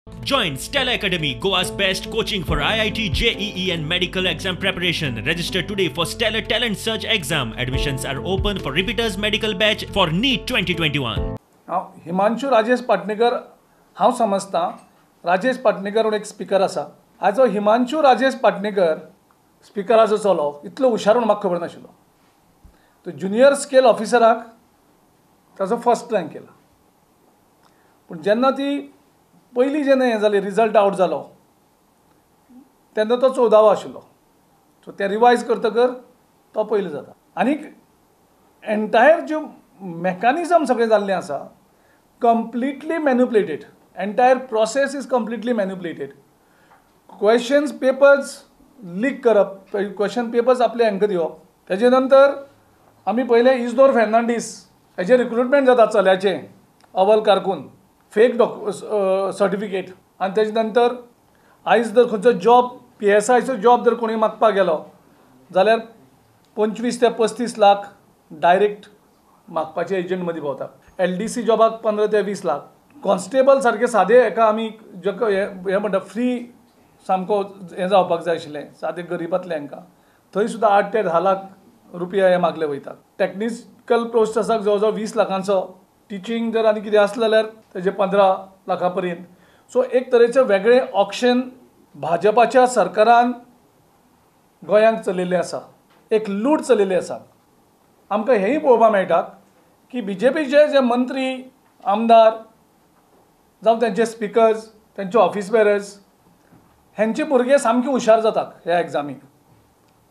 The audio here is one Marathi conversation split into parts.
Join Stella Academy, Goa's best coaching for IIT, JEE and medical exam preparation. Register today for Stellar Talent Search exam. Admissions are open for repeaters medical batch for NEET 2021. Himanshu Rajesh Patnekar हांव समजता राजेश पाटणेकर म्हणून एक स्पीकर आसा. आज हिमांशु राजेश पाटणेकर स्पीकराचो चलो इतलो हुशार म्हणून म्हाका खबर नाशिल्लो. तो ज्युनियर स्केल ऑफिसराक ताचो फर्स्ट रँक केला. पूण जेन्ना ती पयलीं जेन्ना हें जालें रिजल्ट आवट जालो तेन्ना तो 14वा आशिल्लो. सो ते रिवायज करतकर तो पयलो जाता. आनीक एंटायर ज्यो मेकॅनिझम सगळें जाल्लें आसा completely manipulated. Entire process is completely manipulated. Questions papers leak करप, क्वेश्चन पेपर्स आपले हांकां दिवप. तेजे नंतर आमी पयलें इजदोर फेर्नांडीस हेजें रिक्रुटमेंट जाता चल्याचें अवल कारकून फेक सर्टिफिकेट. आनी तेजे नंतर आयज जर खंयचो जॉब PSIचो जॉब जर कोणी मागपाक गेलो जाल्यार 25 ते 35 लाख डायरेक्ट मागपाचे एजंट मदीं भोंवता. LDC जॉबाक 15 ते 20 लाख. कॉन्स्टेबल सारके सादे हेका आमी हें म्हणटा फ्री सामको हें जावपाक जाय आशिल्लें सादे गरिबांतले हांकां थंय सुद्दां 8 ते 10 लाख रुपया हे मागले वयतात. टॅक्निकल पोस्ट आसाक जवळ जवळ 20 लाखांचो. टिचींग जर आनी कितें आसलें जाल्यार तेजे 15 लाखां पर्यंत. सो एक तरेचें वेगळें ऑप्शन भाजपाच्या सरकारान गोंयांक चलयल्लें आसा. एक लूट चलयल्ली आसा. आमकां हेंय पळोवपाक मेळटा की BJPचे जे मंत्री आमदार जावं तेंचे स्पिकर्स तेंचे ऑफिस बेरर्स हेंचे भुरगे सामके हुशार जातात ह्या एग्जामीक.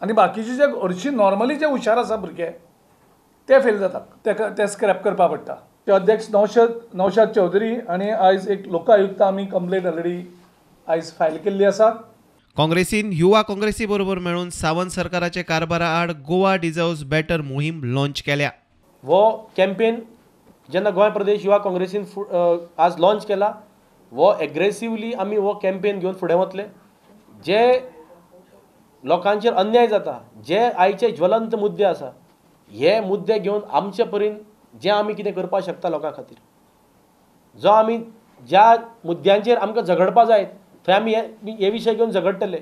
आनी बाकीचे जे हरशीं नॉर्मली जे हुशार आसा भुरगे ते फेल जातात. ते स्क्रॅप करपा पडटा. ते अध्यक्ष नौशाद चौधरी आनी आयज एक लोकायुक्त आमी कंप्लेंट ऑलरेडी आयज फायल केल्ली आसा. काँग्रेसीन युवा काँग्रेसी बरोबर मेळून सावंत सरकाराचे कारभारा आड गोवा डिझर्व्स बेटर मोहीम लॉन्च केल्या. वो कॅम्पेन जेन्ना गोंय प्रदेश युवा काँग्रेसीन आज लॉन्च केला वो एग्रेसिवली आमी वो कॅम्पेन घेवन फुडें वतले. जे लोकांचेर अन्याय जाता, जे आयचे ज्वलंत मुद्दे आसा हे मुद्दे घेवन आमचे परीन जे आमी कितें करपाक शकता लोकां खातीर, जो आमी ज्या मुद्द्यांचेर आमकां झगडपा जाय थंय आमी हे विशय घेवन झगडटले.